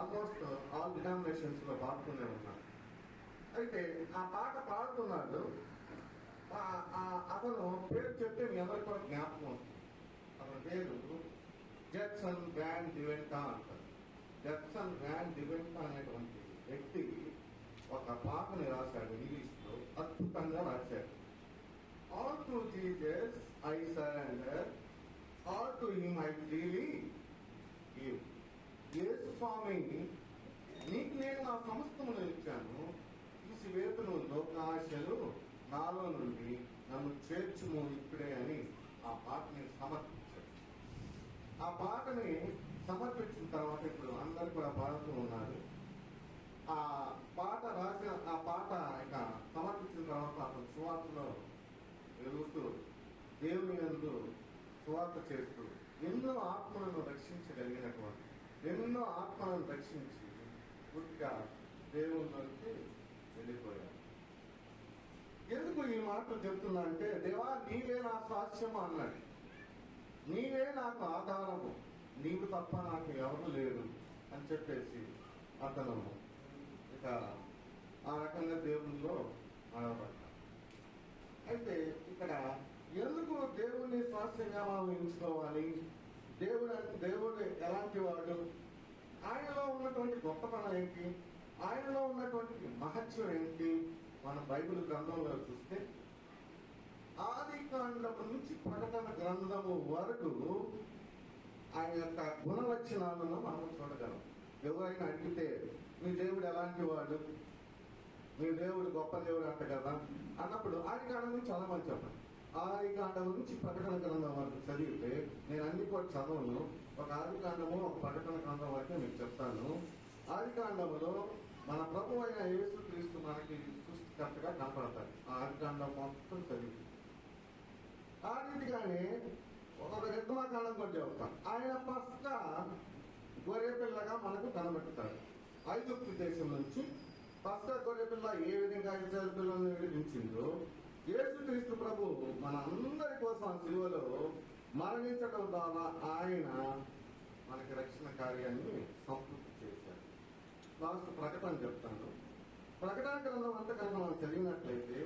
Almost all denominations లో పాడుతూనే ఉన్నారు. అయితే ఆ పాట పాడుతున్నాడు. అతను పేరు చెప్తే మీ అందరికి కూడా జ్ఞాపకం వస్తుంది. అతని పేరు జడ్సన్ వ్యాన్ డివెంటా అంటారు. జడ్సన్ వ్యాన్ డివెంటా అనేటువంటి వ్యక్తి ఒక పాటని రాశాడు, ఇంగ్లీష్ లో అద్భుతంగా రాశాడు. All to Jesus I surrender, all to him I freely give. యేసు స్వామి, నీకు నేను నా సమస్తమును ఇచ్చాను, తీసివేతును లోకాశలు నాలో నుండి, నన్ను చేర్చుము ఇప్పుడే అని ఆ పాటని సమర్పించాడు. ఆ పాటని సమర్పించిన తర్వాత ఇప్పుడు అందరు కూడా పాడుతూ ఉన్నారు. ఆ పాట రాసిన ఆ పాట ఇక సమర్పించిన తర్వాత అతను సువార్తలో ఎదుగుతూ దేవుని యందు సువార్త చేస్తూ ఎన్నో ఆత్మలను రక్షించగలిగినటువంటి, ఎన్నో ఆత్మలను రక్షించి పూర్తిగా దేవునిలోకి వెళ్ళిపోయారు. ఎందుకు ఈ మాటలు చెప్తున్నా అంటే, దేవా నీవే నా స్వాస్థ్యము అన్నాడు. నీవే నాకు ఆధారము, నీవు తప్ప నాకు ఎవరు లేరు అని చెప్పేసి అతను ఇక ఆ రకంగా దేవునిలో ఆడబడ్డాడు. అయితే ఇక్కడ ఎందుకు దేవుణ్ణి స్వాస్థ్యంగా మనం ఎంచుకోవాలి? దేవుడు ఎలాంటి వాడు? ఆయనలో ఉన్నటువంటి గొప్పతనం ఏంటి? ఆయనలో ఉన్నటువంటి మహత్యం ఏంటి? మన బైబిల్ గ్రంథంలో చూస్తే ఆది కాండము నుంచి ప్రకటన గ్రంథము వరకు ఆయన యొక్క గుణ లక్షణాలను మనం చూడగలం. ఎవరైనా అడిగితే మీ దేవుడు ఎలాంటి వాడు, మీ దేవుడు గొప్ప దేవుడు అంట కదా అన్నప్పుడు ఆది కాండం నుంచి చాలా మంది చెప్పండి. ఆది కాండం నుంచి ప్రకటన గ్రంథం వరకు చదివితే, నేను అన్ని కూడా చదవను, ఒక ఆది కాండము ఒక ప్రకటన గ్రంథం వరకు మీకు చెప్తాను. ఆది కాండములో మన ప్రభు అయిన యేసుక్రీస్తు మనకి సృష్టికర్తగా కనపడతాడు. ఆ ఆది కాండం మొత్తం చదివి ఆ రీతిగానే ఒక నిర్గమాకాండం కూడా చెబుతాం. ఆయన పస్కా గొర్రెపిల్లగా మనకు కనబెడతాడు. ఐగుప్తు దేశం నుంచి పస్కా గొర్రెపిల్ల ఏ విధంగా ఇశ్రాయేలు పిల్లల్ని విడిపించిందో, యేసుక్రీస్తు ప్రభు మన అందరి కోసం సిలువలో మరణించడం ద్వారా ఆయన మనకి రక్షణ కార్యాన్ని సంపూర్తి చేశాడు. లాస్ట్ ప్రకటన చెప్తాను. ప్రకటన గ్రంథం అంతా కనుక మనం చదివినట్లయితే,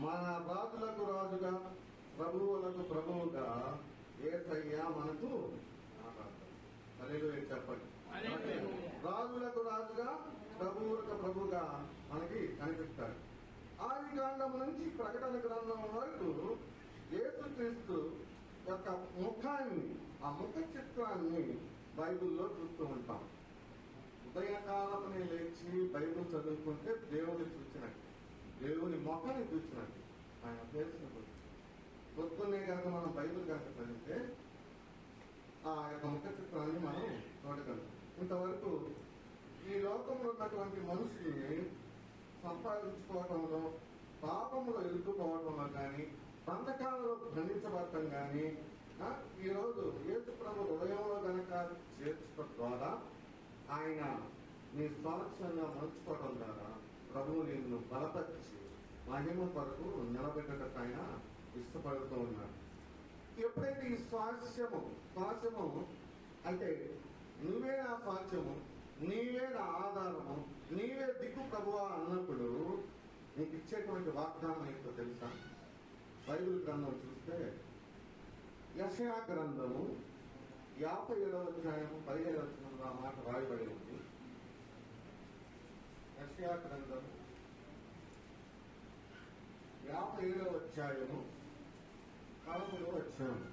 మన రాజులకు రాజుగా ప్రభువులకు ప్రభువుగా యేసయ్య మనకు హల్లెలూయా చెప్పండి. రాజులకు రాజుగా ప్రభువులకు ప్రభువుగా మనకి కనిపిస్తాడు. ఆది కాండం నుంచి ప్రకటన గ్రంథం వరకు యేసుక్రీస్తు యొక్క ముఖాన్ని, ఆ ముఖ చిత్రాన్ని బైబిల్లో చూస్తూ ఉంటాం. ఉదయకాలమని లేచి బైబిల్ చదువుకుంటే దేవుని చూసినట్టు, దేవుని ముఖాన్ని చూసినట్టు, ఆయన తెలిసినప్పుడు పొద్దున్నే కనుక మనం బైబిల్ కనుక చదివితే ఆ యొక్క ముఖ చిత్రాన్ని మనం చూడగలం. ఇంతవరకు ఈ లోకంలో ఉన్నటువంటి మనుషుల్ని సంపాదించుకోవటంలో, పాపంలో ఇరుక్కుపోవటంలో కానీ, బంధకాలలో బంధించబడటం కానీ, ఈరోజు యేసు ప్రభు హృదయంలో కనుక చేర్చడం ద్వారా, ఆయన నీ స్వారస్యంగా మలుచుకోవడం ద్వారా ప్రభువు నిన్ను బలపరిచి మహిమ కొరకు నిలబెట్టడానికి ఆయన ఇష్టపడుతూ ఉన్నాడు. ఎప్పుడైతే ఈ స్వాస్యము అంటే నువ్వే నా స్వాస్థ్యము, నీవే నా ఆధారము, నీవే దిక్కు ప్రభువా అన్నప్పుడు నీకు ఇచ్చేటువంటి వాగ్దానం ఏంటో తెలుసా? బైబిల్ గ్రంథం చూస్తే యెషయా గ్రంథము 57వ అధ్యాయము 15వ వచనంలో ఆ మాట రాయబడి ఉంది. యెషయా గ్రంథము 57వ అధ్యాయము 11వ వచనం.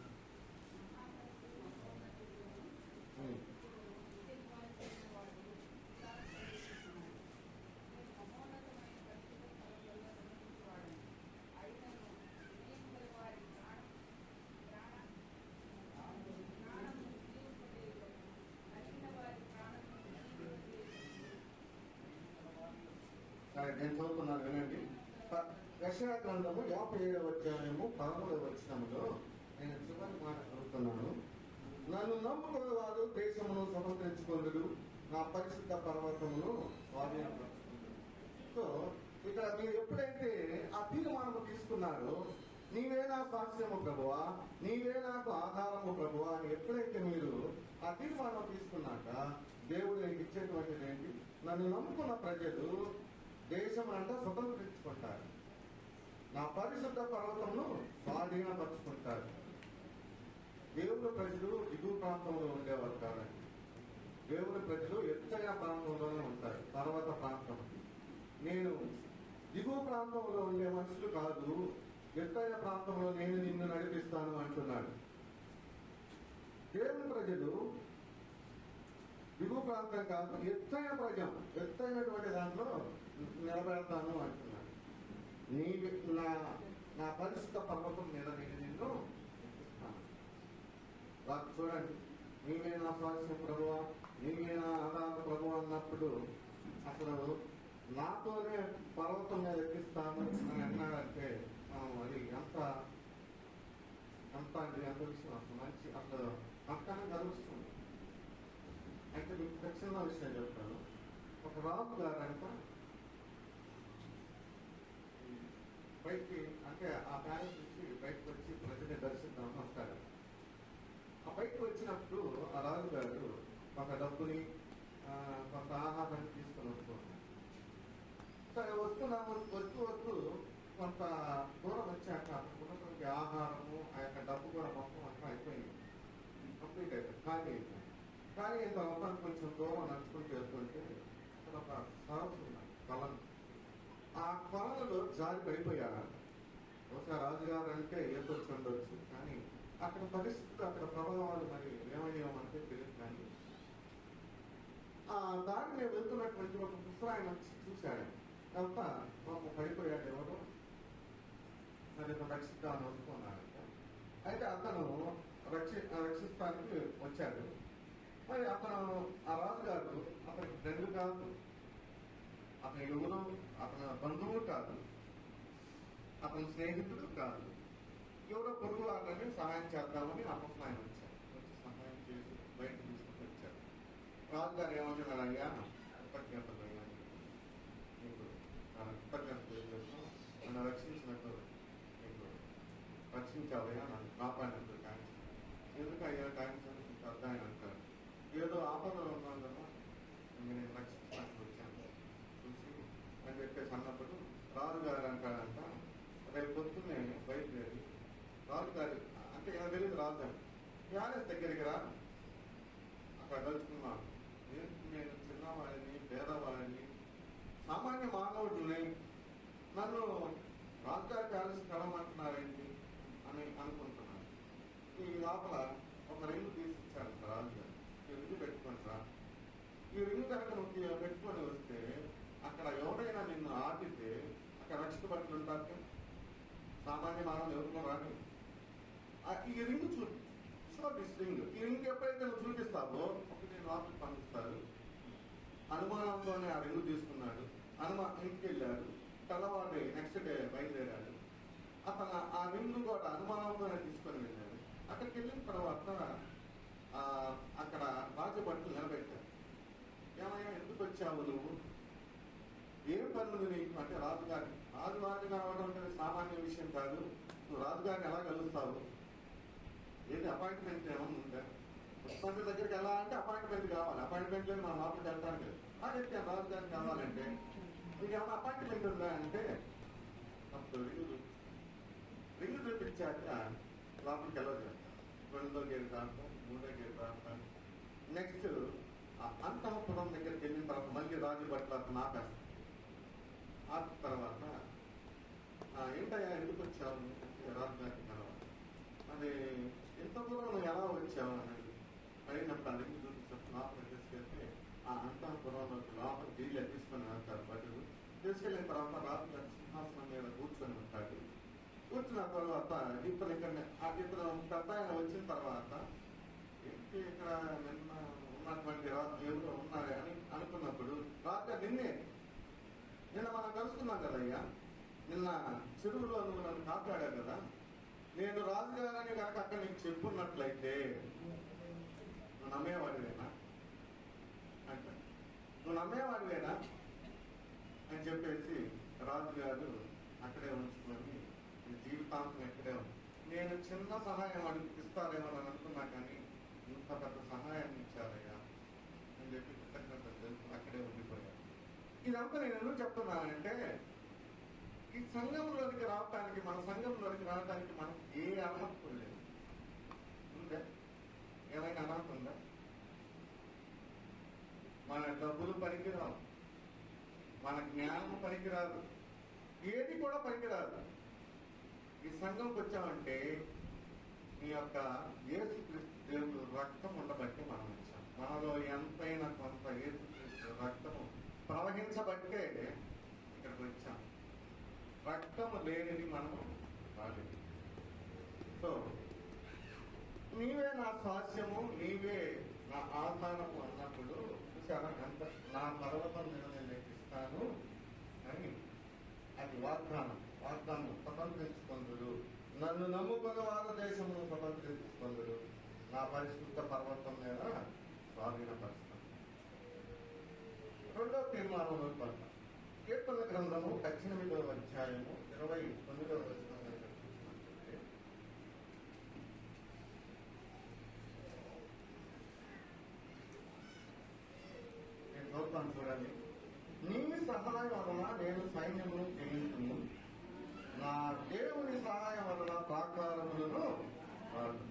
నేను చదువుతున్నాను వినండి. యెషయా గ్రంథము 57వ అధ్యాయము 11వ వచనములో నేను చివరి మాట చదువుతున్నాను. నన్ను నమ్ముకున్న వారు దేశమును స్వతంత్రించుకొందురు, నా పరిశుద్ధ పర్వతమును స్వాధీనపరుచుకుంటారు. సో ఇక్కడ మీరు ఎప్పుడైతే ఆ తీర్మానము తీసుకున్నారో, నీవే నా స్వాస్థ్యము ప్రభువా, నీవే నాకు ఆధారము ప్రభువా అని ఎప్పుడైతే మీరు ఆ తీర్మానం తీసుకున్నాక దేవుడు నీకు ఇచ్చేటువంటిది ఏంటి? నన్ను నమ్ముకున్న ప్రజలు దేశం అంతా స్వతంత్రించుకుంటారు, నా పరిశుద్ధ పర్వతంను స్వాధీనపరుచుకుంటారు. దేవుని ప్రజలు దిగువ ప్రాంతంలో ఉండేవారు కాదండి. దేవుని ప్రజలు ఎత్తైన ప్రాంతంలోనే ఉంటారు, పర్వత ప్రాంతం. నేను దిగువ ప్రాంతంలో ఉండే మనుషులు కాదు, ఎత్తైన ప్రాంతంలో నేను నిన్ను నడిపిస్తాను అంటున్నాడు. దేవుని ప్రజలు దిగువ ప్రాంతం కాదు, ఎత్తైనటువంటి దాంట్లో నిలబెడతాను అంటున్నాడు. నా పరిశుద్ధ పర్వతం మీద నేను నిన్ను చూడండి, నీవే నా స్వాస్థ్యం ప్రభువా, నీవే నా ఆధార ప్రభువా అన్నప్పుడు అసలు నాతోనే పర్వతం మీద ఎక్కిస్తాను అని అన్నాడంటే అది ఎంత విషయం, అసలు మంచి అసలు అంతనే కలుస్తుంది. అయితే మీకు దక్షిణ విషయం చెప్తాను. ఒక రాజు గారంట బయటికి, అంటే ఆ ప్యాలెస్ నుంచి బయటకు వచ్చి ప్రజల్ని దర్శిద్దామని వస్తారు. ఆ బయటకు వచ్చినప్పుడు ఆ రాజు గారు ఒక డబ్బుని కొంత ఆహారాన్ని తీసుకొని వస్తున్నాడు. సరే వస్తూ కొంత దూరం వచ్చాక ఉన్నటువంటి ఆహారము ఆ యొక్క డబ్బు కూడా మొత్తం అంతా అయిపోయింది, కంప్లీట్ అయిపోయింది, ఖాళీ అయిపోయింది. ఖాళీ అయిన తర్వాత కొంచెం దూరం నడుచుకుంటూ వెళ్తుంటే అక్కడ ఒక సరస్సు ఉంది, కొలను. ఆ కొలంలో జారి పడిపోయాడు. బహుశా రాజుగారు అంటే ఏదొచ్చి ఉండొచ్చు, కానీ అక్కడ పరిస్థితులు, అక్కడ ప్రభావాలు మరి ఏమయ్యామంటే తెలియదు. కానీ ఆ దారి మీద వెళ్తున్నటువంటి ఒక ముసలాయన వచ్చి చూశాడు. తర్వాత పడిపోయాడు ఎవరు, అది రక్షిస్తాను వస్తున్నాడంట. అయితే అతను రక్షిస్తానికి వచ్చాడు. మరి అతను ఆ రాజుగారు అతనికి ఫ్రెండ్ కాదు, అతని ఎవరు, అతని బంధువు కాదు, అతని స్నేహితుడు కాదు, ఎవరో పొరుగు వాళ్ళని సహాయం చేద్దామని అపస్నాయం వచ్చారు. వచ్చి సహాయం చేసి బయటకు తీసుకుని వచ్చారు. రాజుగారు ఏమంటున్నారు, అయ్యా కృతజ్ఞతలు, అయ్యా నీకు కృతజ్ఞతలు తెలియజేస్తాం, నన్ను రక్షించినట్టు, నీకు రక్షించావయ్యా, నన్ను కాపాడినట్టు థ్యాంక్స్. ఎందుకు అయ్యా థ్యాంక్స్ అని అర్థం ఆయన అంటారు. ఏదో ఆపదలో ఉన్నాను కదా, నేను రక్షించడానికి వచ్చాను చూసి అని చెప్పేసి అన్నప్పుడు రాజుగారు అంటాడంట, రేపు పొద్దున్నే బయలుదేరి రాజుగారి అంటే ఏమో తెలియదు, రాజుగారు ప్యాలెస్ దగ్గరికి రా, అక్కడ కలుసుకున్నాను. నేను చిన్నవాడిని, పేదవాడిని, సామాన్య మానవుడిని, నన్ను రాజుగారి ప్యాలెస్ కలమంటున్నారేంటి అని అనుకుంటున్నాను. ఈ లోపల ఒక రింగు తీసిచ్చారు రాజుగారు, ఈ రింగు పెట్టుకుంటా, ఈ రింగు కనుక నువ్వు పెట్టుకొని వస్తే అక్కడ ఎవరైనా నిన్ను ఆపితే అక్కడ రక్షిత బట్టలు ఉంటారు, సామాన్య మానవులు ఎవరికో రాని. ఈ రింగ్ ఈ రింగ్ ఎప్పుడైతే నువ్వు చూపిస్తావో అప్పుడు నేను లోపలికి పంపిస్తారు. అనుమానంతోనే ఆ రింగ్ తీసుకున్నాడు, ఇంటికి వెళ్ళాడు. తెల్లవారి నెక్స్ట్ డే బయలుదేరాడు. అతను ఆ రింగ్ కూడా అనుమానంతోనే తీసుకొని వెళ్ళాడు. అక్కడికి వెళ్ళిన తర్వాత అక్కడ రాజభటులు నిలబెట్టారు. ఏమయ్యా ఎందుకు వచ్చావు నువ్వు, ఏం పనులు నీకు అంటే రాజుగారి కావడం అంటే సామాన్య విషయం కాదు, నువ్వు రాజుగారిని ఎలా కలుస్తావు, ఏది అపాయింట్మెంట్ ఏమన్నా ఉందా, ముఖ్యమంత్రి దగ్గరికి ఎలా అంటే అపాయింట్మెంట్ కావాలి, అపాయింట్మెంట్ లేదు మన లోపలికి వెళ్తాను లేదు. అదే రాజుగారిని కావాలంటే మీకు ఏమన్నా అపాయింట్మెంట్ ఉందా అంటే అప్పుడు రింగు చూపించాక లోపలికి వెళ్ళదు. 2వ గేట్ దాంట్లో 3వ గేట్ దాంట్లో నెక్స్ట్ అంతఃపురం దగ్గరికి వెళ్ళిన తర్వాత మళ్ళీ రాజు బట్ల ఆపేస్తాం. ఆ తర్వాత ఏంటయ్యా ఎందుకు వచ్చావు రాజుగారికి కలవాలి, అది ఎంత దూరం నువ్వు ఎలా వచ్చావు అని అడిగినప్పుడు ఆ రింగు చూపించినప్పుడు లోపలికి తీసుకెళ్తే ఆ అంతఃపురంలోకి లోపల వీళ్ళే తీసుకొని వెళ్తారు. బట్టలు తీసుకెళ్ళిన తర్వాత రాజుగారి సింహాసనం మీద కూర్చొని ఉంటాడు. కూర్చున్న తర్వాత ఇతను పెద్ద ఆయన వచ్చిన తర్వాత ఏంటి ఇక్కడ నిన్న ఉన్నటువంటి ఎవరో ఉన్నారే అని అనుకున్నప్పుడు రాజు నిన్న మనం కలుసుకున్నాం కదయ్యా, నిన్న చెరువులో నువ్వు నన్ను కాపాడావు కదా, నేను రాజుగారని కనుక అక్కడ నీకు చెప్పున్నట్లయితే నువ్వు నమ్మేవాడివేనా అంటే, నువ్వు నమ్మేవాడివేనా అని చెప్పేసి రాజుగారు అక్కడే ఉంచుకొని జీవితాంతం ఎక్కడే ఉంది. నేను చిన్న సహాయం అడిగిస్తారేమో అని అనుకున్నా, కానీ ఇంత పెద్ద సహాయాన్ని ఇచ్చారయ్యా అని చెప్పి కృతజ్ఞతలు ఇదంతా నేను ఎందుకు చెప్తున్నానంటే, ఈ సంఘంలోనికి రావటానికి, మన సంఘంలోనికి రావడానికి మనకు ఏ అర్హత లేదు. ఉందా? ఏమైనా అర్హత ఉందా? మన డబ్బులు పనికిరావు, మన జ్ఞానం పనికిరాదు, ఏది కూడా పనికిరాదు. ఈ సంఘంకి వచ్చామంటే మీ యొక్క యేసుక్రీస్తు దేవుడు రక్తం ఉండబట్టి మనం వచ్చాం. మనలో ఎంతైనా కొంత యేసుక్రీస్తు రక్తము ప్రవహించబట్టే ఇక్కడికి వచ్చాం. రక్తము లేనిది మనము రాలేదు. సో నీవే నా స్వాస్యము, నీవే నా ఆధారము అన్నప్పుడు చూసారా ఎంత, నా పర్వతం మీద నేను ఎక్కిస్తాను అని అది వాగ్దానం. స్వతంత్రించుకొందురు, నన్ను నమ్ముకున్న వాళ్ళ దేశమును స్వతంత్రించుకొందురు, నా పరిశుద్ధ పర్వతం మీద స్వాధీనపరుస్తాను. రెండో తీర్మానంలో పడతాం. కీర్తన గ్రంథము 18వ అధ్యాయము 29వ వచనం చూసినట్లయితే, నేను చూస్తాను చూడండి. నీ సహాయం వలన నేను సైన్యమును జయించును, నా దేవుని సహాయం వలన ప్రాకారములను వాడును.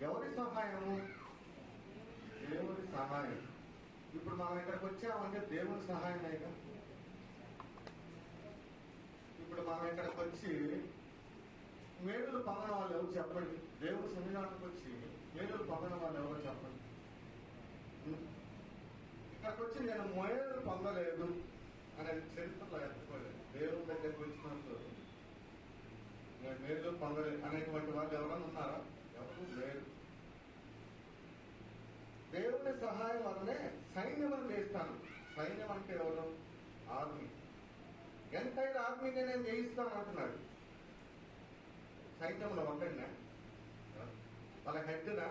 ఎవరి సహాయము? దేవుని సహాయం. ఇప్పుడు మనం ఇక్కడికి వచ్చామంటే దేవుని సహాయం అయినా. ఇప్పుడు మనం ఇక్కడికి వచ్చి మేలులు పొందిన వాళ్ళు ఎవరు చెప్పండి? దేవుని సన్నిధానానికి వచ్చి మేలులు పొందిన వాళ్ళు ఎవరో చెప్పండి. ఇక్కడికి వచ్చి నేను మేలులు పొందలేదు అనే చరిత్రలో ఎత్తుకోలేదు. దేవుని దగ్గరికి వచ్చినప్పుడు నేను మేలు పొందలేదు అనేటువంటి వాళ్ళు ఎవరైనా ఉన్నారా? ఎవరు లేరు. దేవుని సహాయం వల్లనే సైన్యమని చేస్తాను. సైన్యం అంటే ఎవరు? ఆర్మీ. ఎంతైనా ఆర్మీని నేను జయిస్తాను అంటున్నాడు. సైన్యంలో ఒకటినా? వాళ్ళ హెడ్నా?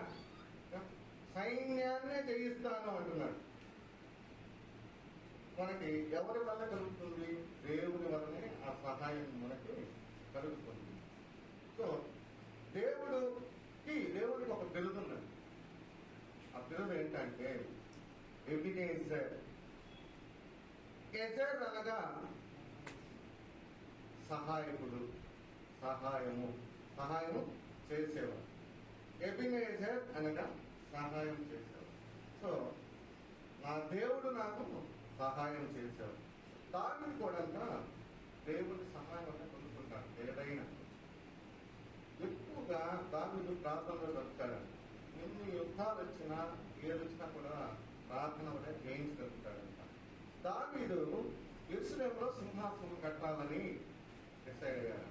సైన్యాన్నే జయిస్తాను అంటున్నాడు. మనకి ఎవరి వల్ల కలుగుతుంది? దేవుని వల్లనే ఆ సహాయం మనకి కలుగుతుంది. సో దేవుడికి ఒక బిరుదున్నది. ఆ బిరుదు ఏంటంటే ఎబినేజర్. ఎజర్ అనగా సహాయకుడు, సహాయము చేసేవాడు. ఎబినేజర్ అనగా సహాయం చేసేవాడు. సో నా దేవుడు నాకు సహాయం చేశాడు. దాన్ని కూడా దేవుడి సహాయం అంటే కొనుక్కుంటాను. ఏదైనా ఎక్కువగా దాన్ని ప్రార్థనలో దొరుకుతాడు. ఎన్ని యుద్ధాలు వచ్చినా ఏది వచ్చినా కూడా ప్రార్థన వల్ల జయించగలుగుతాడంట. దావీదు యెరూషలేములో సింహాసనం కట్టాలని డిసైడ్ అయ్యారు.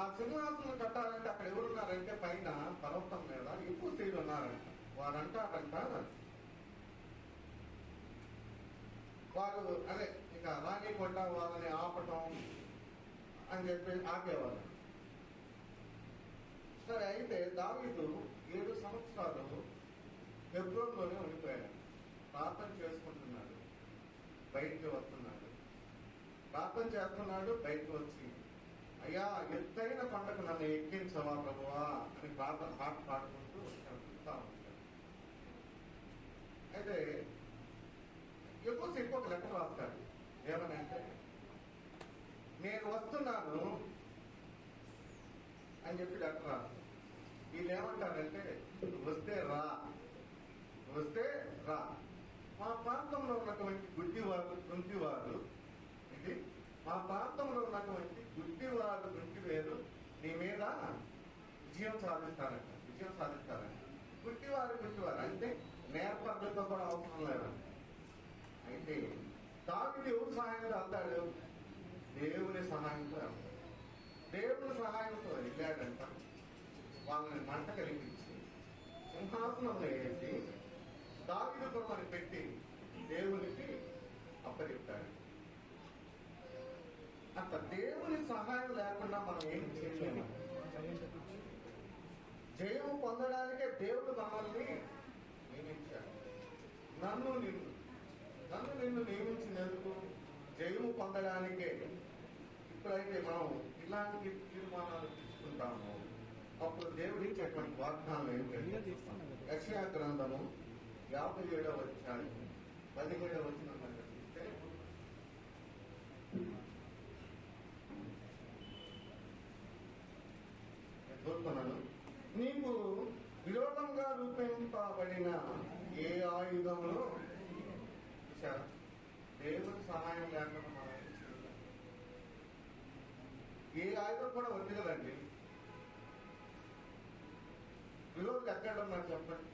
ఆ సింహాసనం కట్టాలంటే అక్కడ ఎవరున్నారంటే పైన పర్వతం మీద ఎక్కువ స్త్రీలు ఉన్నారంట. వారంటారంట వారు అదే ఇక రానికుండా వాళ్ళని ఆపటం అని చెప్పి ఆపేవాళ్ళు. సరే, అయితే దావీదు 7 సంవత్సరాలు హెబ్రోన్లోనే ఉండిపోయాడు. ప్రార్థన చేసుకుంటున్నాడు, బయటికి వస్తున్నాడు. ప్రార్థన చేస్తున్నాడు, బయటకు వచ్చి అయ్యా ఎత్తైన కొండకు నన్ను ఎక్కించవా ప్రభువా అని ప్రార్థన పాడుకుంటూ ఉంటాడు. అయితే ఎక్కువ ఒక లెక్క రాస్తాడు. ఏమనంటే నేను వస్తున్నాను అని చెప్పి లెక్క రాస్తాడు. వీళ్ళు ఏమంటారంటే వస్తే రా. మా ప్రాంతంలో ఉన్నటువంటి గుడ్డివారు ఇది మా ప్రాంతంలో ఉన్నటువంటి గుడ్డివేరు నీ మీద విజయం సాధిస్తారంట. గుడ్డివారు అంటే నేర్పర్లతో కూడా అవసరం లేదంట. అయితే దావీదు ఎవరి సహాయంతో వెళ్తాడు? దేవుని సహాయంతో వెళ్తాడు. దేవుని సహాయంతో వెళ్ళాడంట. వాళ్ళని మంట కలిగించి సింహాసనంలో వేసి దావీదు కొమ్మని పెట్టి దేవునికి అప్పచెప్తాడు. అంత దేవుని సహాయం లేకుండా మనం ఏం చేయలేము. జయం పొందడానికే దేవుడు మనల్ని నియమించాడు. నన్ను నిన్ను నియమించినందుకు జయము పొందడానికే. ఇప్పుడైతే మనం ఇలాంటి తీర్మానాలు తీసుకుంటాము, అప్పుడు దేవుడు ఇచ్చేటువంటి వాగ్దానాలు ఏంటంటే యెషయా గ్రంథము 57వ అధ్యాయం 17వ వచనం చూస్తే, చూస్తున్నాను, నీకు విరోధంగా రూపొందింపబడిన ఏ ఆయుధములు, చూసారా, దేవుని సహాయం లేకుండా మనం ఏం చేయలేం. ఏ ఆయుధం కూడా వద్దు కదండి. విరోధులు ఎక్కడ ఉన్నారు చెప్పండి?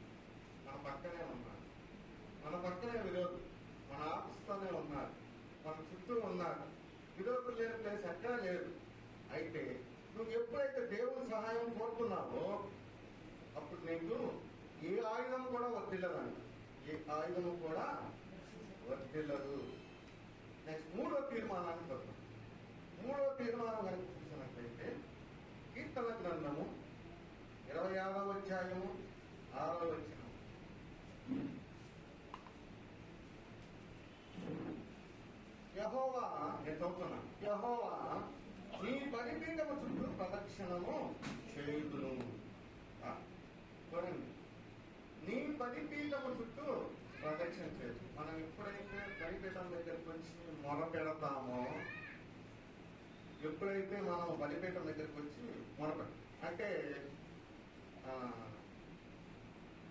మన పక్కనే ఉన్నారు. మన పక్కనే విరోధులు మన ఆఫీస్తోనే ఉన్నారు, మన చుట్టూ ఉన్నారు. విరోధులు లేని ప్లేస్ ఎక్కడా లేదు. అయితే నువ్వు ఎప్పుడైతే దేవుని సహాయం కోరుతున్నావో అప్పుడు నీకు ఏ ఆయుధం కూడా వర్తిల్లదంట. ఏ ఆయుధము కూడా వర్తిల్లదు. నెక్స్ట్ 3వ తీర్మానానికి వద్దాం. 3వ తీర్మానం కనుక చూసినట్లయితే కీర్తన గ్రంథము 26వ అధ్యాయము 6వ వచనం. యెహోవా, నేను చదువుతున్నా, యెహోవా నీ బలిపీఠము చుట్టూ ప్రదక్షిణము చేయుదును. చూడండి, నీ బలిపీఠము చుట్టూ ప్రదక్షిణ చేయదు. మనం ఎప్పుడైతే బలిపీఠం దగ్గరికి వచ్చి మొర పెడతామో, ఎప్పుడైతే మనం బలిపీఠం దగ్గరికి వచ్చి అంటే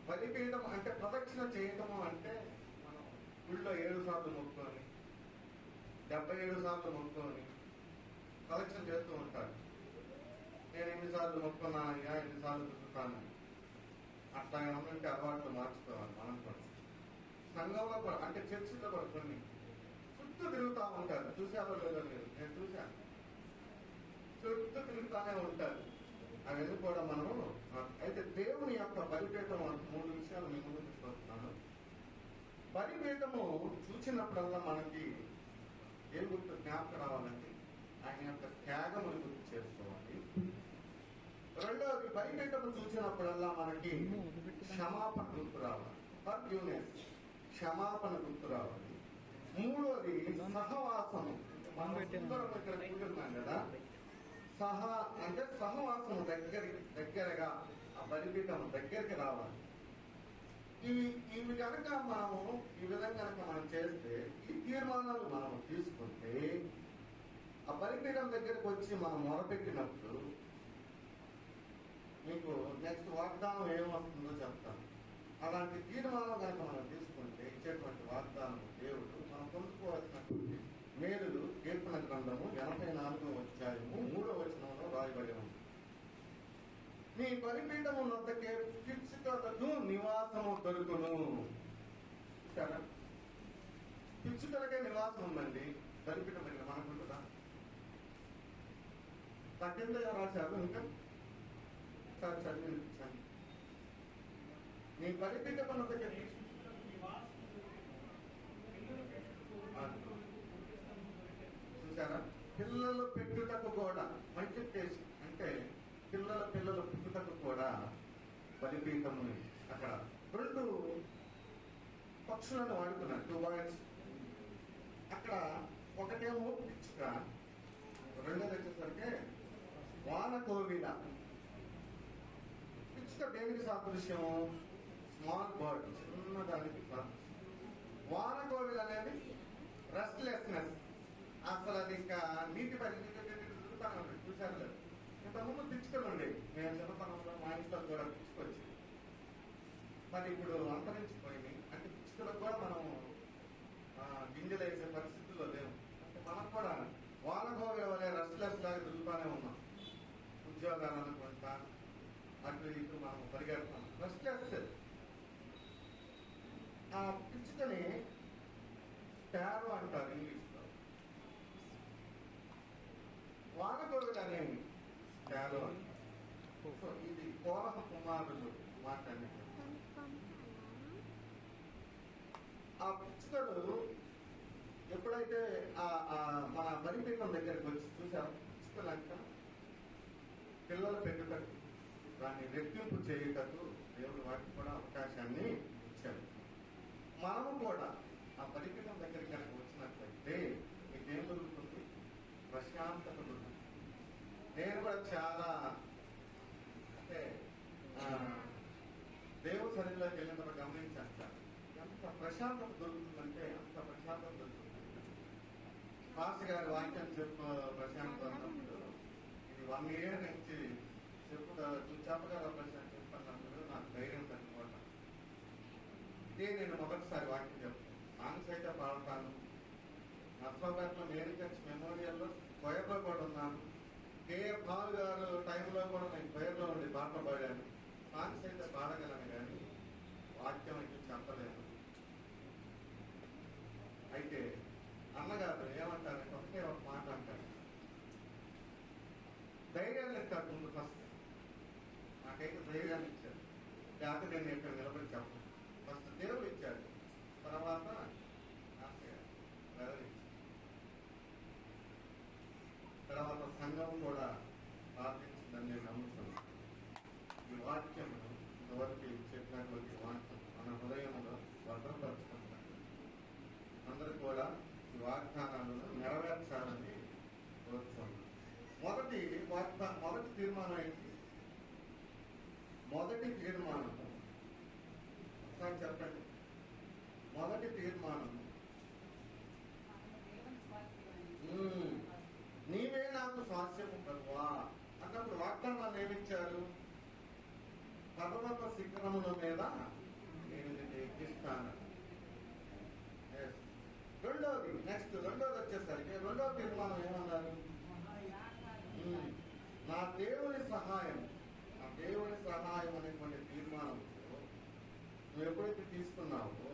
బలిపీఠం అంటే ప్రదక్షిణ చేయటము అంటే మనం గుళ్ళో 7 సార్లు మొక్కుకొని 77 సార్లు మొక్కుకొని ప్రదక్షిణ చేస్తూ ఉంటారు. నేను 8 సార్లు మొక్కున్నాను, 8 సార్లు తిరుగుతాను. అట్లా ఏమంటే అలవాట్లు మార్చుకోవాలి మనం కూడా. సంఘంలో కూడా అంటే చర్చిలో కూడా కొన్ని చుట్టూ తిరుగుతూ ఉంటారు. చూసారో లేదో లేదు, నేను చూశాను. చుట్టూ తిరుగుతానే ఉంటారు. అవన్నీ కూడా మనము. అయితే దేవుని యొక్క బలిపీఠం 3 విషయాలు మీ ముందు తీసుకొస్తున్నాను. బలిపీఠము చూసినప్పుడల్లా మనకి ఏం గుర్తు జ్ఞాపకం రావాలంటే ఆయన యొక్క త్యాగమును గుర్తు చేసుకోవాలి. రెండవది, బలిపీఠము చూసినప్పుడల్లా మనకి క్షమాపణ గుర్తు రావాలి. ఫర్గివ్నెస్, క్షమాపణ గుర్తు రావాలి. మూడవది సహవాసము. మనం ఇక్కడ కూర్చున్నాం కదా, అంటే సహవాసము దగ్గరగా ఆ బలిపీఠం దగ్గరికి రావాలి. ఇవి కనుక మనము ఈ విధంగా కనుక మనం చేస్తే, ఈ తీర్మానాలు మనం తీసుకుంటే ఆ బలిపీఠం దగ్గరకు వచ్చి మనం మొరపెట్టినప్పుడు మీకు నెక్స్ట్ వాగ్దానం ఏమొస్తుందో చెప్తాను. అలాంటి తీర్మానం కనుక మనం తీసుకుంటే ఇచ్చేటువంటి వాగ్దానం దేవుడు మనం పొందుకోవాల్సినటువంటి మేలులు కీర్తన గ్రంథము 84వ అధ్యాయము 3వ వచనంలో రాయబడి ఉంది. నీ బలిపీఠము నొద్దకే పిచ్చుకలకు నివాసము దొరుకును. పిచ్చుకలకే నివాసం ఉందండి బలిపీఠం దగ్గర, మనకుంటుందా? కింద రాశారు ఇంకా సార్ చదివించండి. నీ బలిపీఠము నొద్దకే చూసారా, పిల్లలు పెట్టుటకు కూడా మల్టిప్లికేషన్ అంటే పిల్లలు పుట్టుటకు కూడా బలిపీఠము. అక్కడ 2 పక్షులను వాడుకున్నారు, 2 బర్డ్స్. అక్కడ ఒకటేమో పిచ్చుక, రెండోది వచ్చేసరికి వానకోవిల. పిచ్చుక దేనికి సాదృశ్యము? స్మాల్ బర్డ్, చిన్నదానికి సాదృశ్యం. వానకోవిల అనేది రెస్ట్లెస్నెస్, అసలు అది ఇంకా నీటి పని తిరుగుతానే ఉంటుంది. చూశారు లేదు, ఇంతకుముందు పిచ్చుకలు ఉండేవి. మేము చిన్నతనంలో మా ఇంట్లో కూడా పిచ్చుకొచ్చి, మరి ఇప్పుడు అంతరించిపోయింది. అంటే పిచ్చుకలకు కూడా మనం గింజలు వేసే పరిస్థితుల్లో లేవు. అంటే మనం కూడా వానకోవిల వల్ల రెస్ట్లెస్ లాగా తిరుగుతానే ఉన్నాం. ఉద్యోగాలు అనుకుంటా అటు ఇటు మనం పరిగెడతాం, రెస్ట్లెస్. ఆ పిచ్చుకని స్పారో అంటారు ఇంగ్లీష్లో. వానకోవిల అనేవి స్పారో అంటారు. సో ఇది కోరహ కుమారులు మాట్లాడినట్టు. ఆ పిచ్చుకలు ఎప్పుడైతే మన బలిపీఠం దగ్గరికి వచ్చి చూసారు, పిచ్చుకలు అంట పిల్లలు పెట్టుటకు, దాన్ని రెట్టింపు చేయుటకు దేవుడు వాటికి కూడా అవకాశాన్ని ఇచ్చాడు. మనము కూడా ఆ బలిపీఠం దగ్గరికి కనుక వచ్చినట్లయితే మీకేం దొరుకుతుంది? ప్రశాంతత దొరుకుతుంది. నేను కూడా చాలా అంటే దేవుడి సన్నిధిలోకి వెళ్ళినప్పుడు గమనించాను, ఎంత ప్రశాంతత దొరుకుతుందంటే పాస్ గారి వాక్యం చెప్పు ప్రశాంత్ అన్నప్పుడు ఇది 1 year నుంచి చెప్పగల ప్రశాంత్ చెప్పన్నప్పుడు నాకు ధైర్యం తగ్గిపోతాను. ఇదే నేను మొదటిసారి వాక్యం చెప్తాను. సాంగ్స్ అయితే పాడతాను. నర్సరావుపేటలో మేరీ చర్చ్ మెమోరియల్లో కొయర్లో కూడా ఉన్నాను. కేఎఫ్ పాల్ గారు టైంలో కూడా నేను కొయర్లో ఉండి పాటలు పాడాను. సాంగ్స్ అయితే పాడగలను కానీ వాక్యం అయితే చెప్పలేదు. అయితే అన్నగారు ఏమంటారంటే ఒకటే ఒక మాట అంటారు, ధైర్యాన్ని ఇస్తారు ముందు ఫస్ట్. నాకైతే ధైర్యాన్ని ఇచ్చారు. లేకపోతే నేను ఇక్కడ నిలబడి చెప్పను. ఫస్ట్ దేవుడు ఇచ్చాడు, తర్వాత తర్వాత సంఘం కూడా ప్రార్థించిందని నేను నమ్ముతున్నాను. ఈ వాక్యం ఇంతవరకు చెప్పినటువంటి వాక్యం మన హృదయంలో భద్రపరుచుకుంటున్నాను. అందరూ కూడా ఈ వాగ్దానాలను నెరవేర్చాలని కోరుతున్నాను. మొదటి తీర్మానం ఏంటి? మొదటి తీర్మానం ఒకసారి చెప్పండి. మొదటి తీర్మానం నీవే నాకు స్వాస్యము ప్రభువా అన్నప్పుడు వాగ్దానాలు ఏమిచ్చారు? పర్వత శిఖరముల మీద నేను ఎక్కిస్తాను. రెండోది వచ్చేసరికి రెండో తీర్మానం ఏమన్నారు? నా దేవుని సహాయం అనేటువంటి తీర్మానం నువ్వు ఎప్పుడైతే తీసుకున్నావో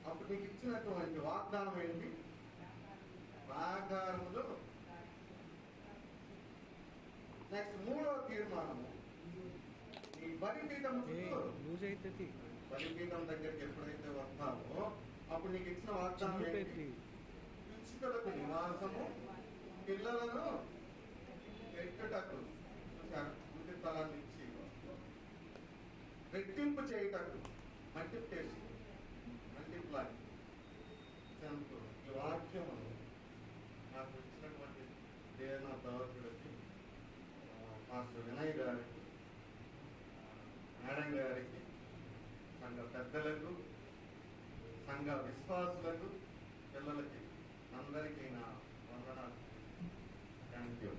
అప్పుడు నీకు ఇచ్చినటువంటి వాగ్దానం ఏంటి? ప్రాకారములు. నెక్స్ట్ మూడవ తీర్మానము, ఈ బలిపీఠం దగ్గరికి ఎప్పుడైతే వస్తావో అప్పుడు నీకు ఇచ్చిన వాగ్దానం ఏంటి? ఇచ్చుటకు నివాసము, పిల్లలను ఎట్టుటకు ఇంటి స్థలాన్ని ఇచ్చి రెట్టింపు చేయుటకు మల్టిప్లై. ఈ వాక్యము నాకు ఇచ్చినటువంటి దేవనా దౌర్యుడికి, మాస్టర్ వినయ్ గారికి, మేడం గారికి, సంఘ పెద్దలకు, సంఘ విశ్వాసులకు, పిల్లలకి అందరికీ నా వందనాలు. Thank you.